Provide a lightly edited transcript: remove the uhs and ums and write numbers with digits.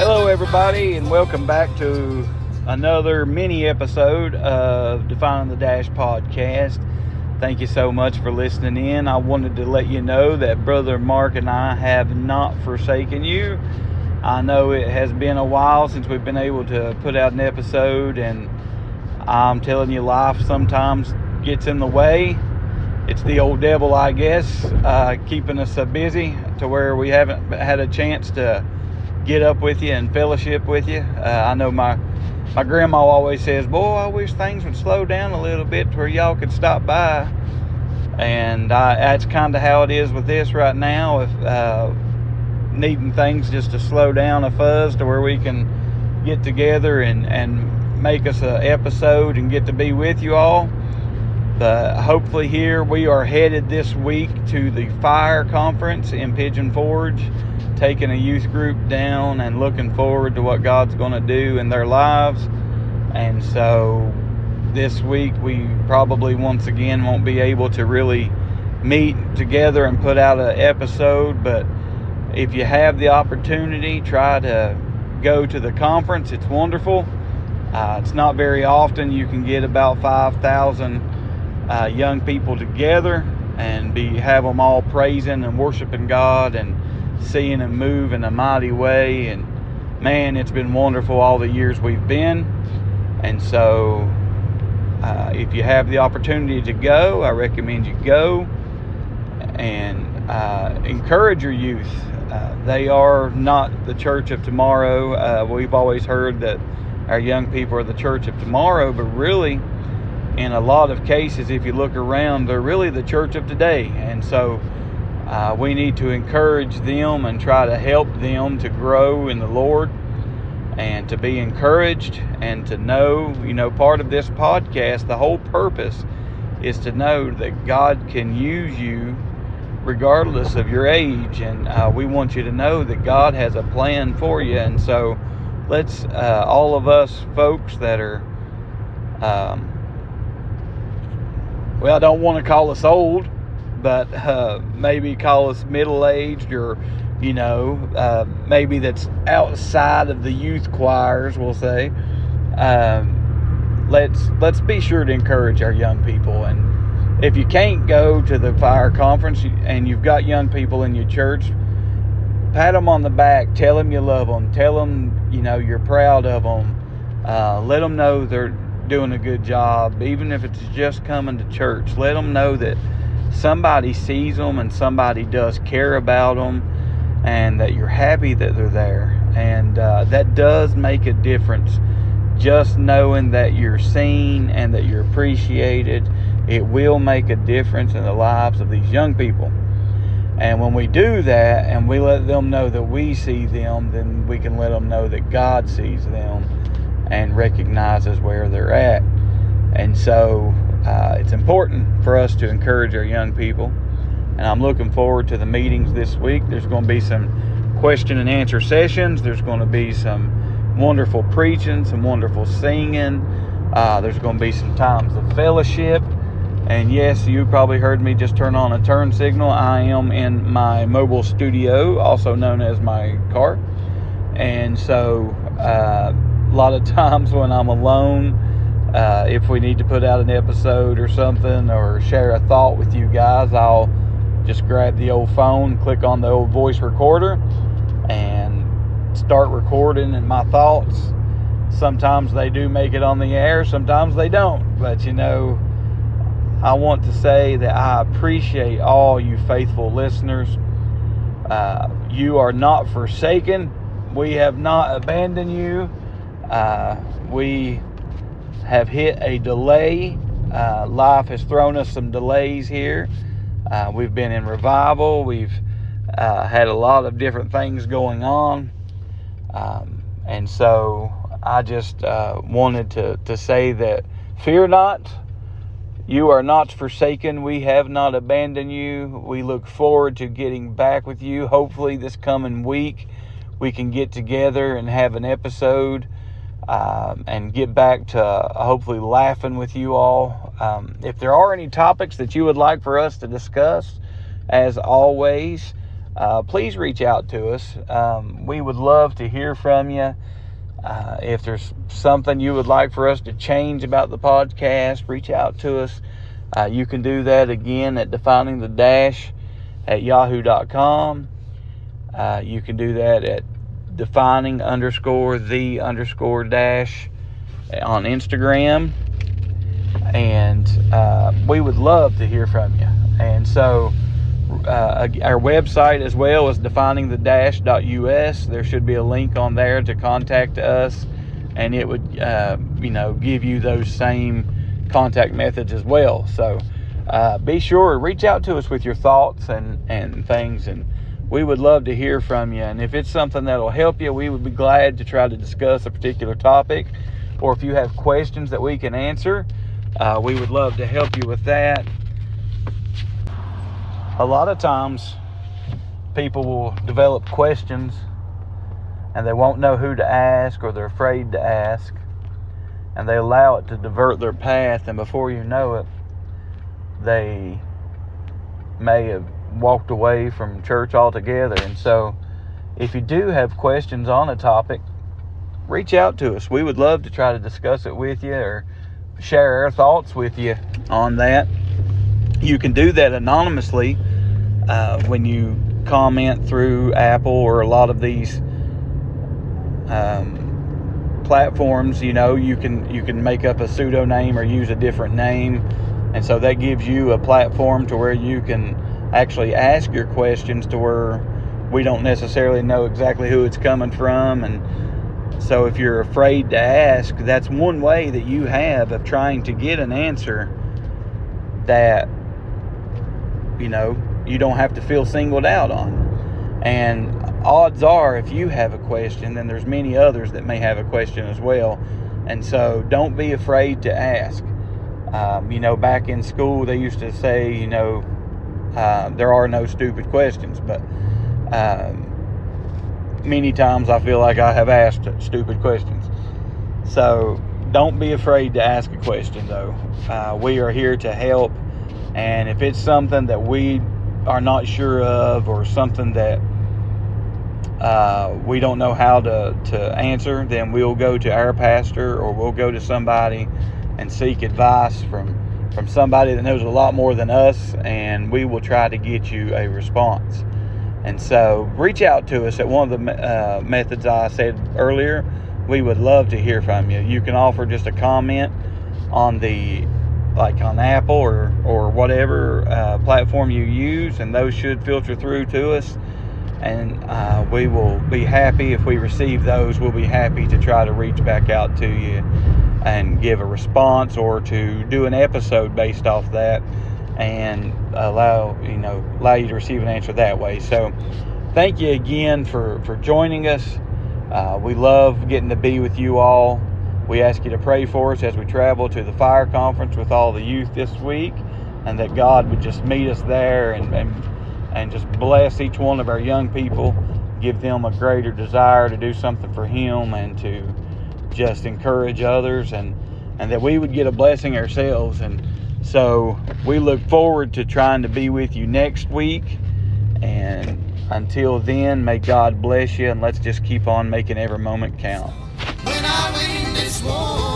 Hello everybody, and welcome back to another mini episode of Defining the Dash podcast. Thank you so much for listening in. I wanted to let you know that Brother Mark and I have not forsaken you. I know it has been a while since we've been able to put out an episode, and I'm telling you, life sometimes gets in the way. It's the old devil, I guess, keeping us so busy to where we haven't had a chance to get up with you and fellowship with you. I know my grandma always says, boy, I wish things would slow down a little bit to where y'all could stop by. And that's kind of how it is with this right now. If needing things just to slow down a fuzz to where we can get together and make us an episode and get to be with you all. But hopefully here we are headed this week to the fire conference in Pigeon Forge, taking a youth group down and looking forward to what God's going to do in their lives. And so this week we probably once again won't be able to really meet together and put out an episode, but if you have the opportunity, try to go to the conference. It's wonderful. It's not very often you can get about 5,000 young people together and have them all praising and worshiping God and seeing Him move in a mighty way. And man, it's been wonderful all the years we've been. And so if you have the opportunity to go, I recommend you go and encourage your youth. They are not the church of tomorrow. We've always heard that our young people are the church of tomorrow, but really, in a lot of cases, if you look around, they're really the church of today. And so we need to encourage them and try to help them to grow in the Lord and to be encouraged and to know, part of this podcast, the whole purpose is to know that God can use you regardless of your age. And we want you to know that God has a plan for you. And so let's, all of us folks that are, I don't want to call us old, but maybe call us middle-aged, or, maybe that's outside of the youth choirs, we'll say. Let's be sure to encourage our young people. And if you can't go to the fire conference and you've got young people in your church, pat them on the back, tell them you love them, tell them, you're proud of them, let them know they're doing a good job. Even if it's just coming to church, let them know that somebody sees them and somebody does care about them, and that you're happy that they're there. And that does make a difference. Just knowing that you're seen and that you're appreciated, it will make a difference in the lives of these young people. And when we do that and we let them know that we see them, then we can let them know that God sees them and recognizes where they're at. And so it's important for us to encourage our young people. And I'm looking forward to the meetings this week. There's going to be some question and answer sessions. There's going to be some wonderful preaching, some wonderful singing. There's going to be some times of fellowship. And yes, you probably heard me just turn on a turn signal. I am in my mobile studio, also known as my car. And so a lot of times when I'm alone, if we need to put out an episode or something, or share a thought with you guys, I'll just grab the old phone, click on the old voice recorder, and start recording. And my thoughts, sometimes they do make it on the air, sometimes they don't. But I want to say that I appreciate all you faithful listeners. You are not forsaken. We have not abandoned you. We have hit a delay. Life has thrown us some delays here. We've been in revival. We've had a lot of different things going on. And so I just wanted to say that fear not. You are not forsaken. We have not abandoned you. We look forward to getting back with you. Hopefully this coming week we can get together and have an episode and get back to hopefully laughing with you all. If there are any topics that you would like for us to discuss, as always, please reach out to us. We would love to hear from you. If there's something you would like for us to change about the podcast, reach out to us. You can do that again at definingthedash@yahoo.com. You can do that at defining_the_dash on Instagram. And we would love to hear from you. And so our website as well is definingthedash.us. There should be a link on there to contact us, and it would give you those same contact methods as well. So be sure to reach out to us with your thoughts and things, and we would love to hear from you. And if it's something that'll help you, we would be glad to try to discuss a particular topic, or if you have questions that we can answer, we would love to help you with that. A lot of times people will develop questions and they won't know who to ask, or they're afraid to ask, and they allow it to divert their path, and before you know it, they may have walked away from church altogether. And so if you do have questions on a topic, reach out to us. We would love to try to discuss it with you or share our thoughts with you on that. You can do that anonymously when you comment through Apple or a lot of these platforms. You can make up a pseudonym or use a different name, and so that gives you a platform to where you can actually ask your questions to where we don't necessarily know exactly who it's coming from. And so if you're afraid to ask, that's one way that you have of trying to get an answer that you don't have to feel singled out on. And odds are, if you have a question, then there's many others that may have a question as well. And so don't be afraid to ask. Back in school they used to say, there are no stupid questions, but many times I feel like I have asked stupid questions. So don't be afraid to ask a question, though. We are here to help, and if it's something that we are not sure of, or something that we don't know how to answer, then we'll go to our pastor, or we'll go to somebody and seek advice from somebody that knows a lot more than us, and we will try to get you a response. And so reach out to us at one of the methods I said earlier. We would love to hear from you. You can offer just a comment on on Apple or whatever platform you use, and those should filter through to us. And we will be happy if we receive those. We'll be happy to try to reach back out to you and give a response, or to do an episode based off that, and allow you to receive an answer that way. So thank you again for joining us. We love getting to be with you all. We ask you to pray for us as we travel to the fire conference with all the youth this week, and that God would just meet us there and just bless each one of our young people, give them a greater desire to do something for Him, and to just encourage others, and that we would get a blessing ourselves. And so we look forward to trying to be with you next week. And until then, may God bless you, and let's just keep on making every moment count. When I win this war.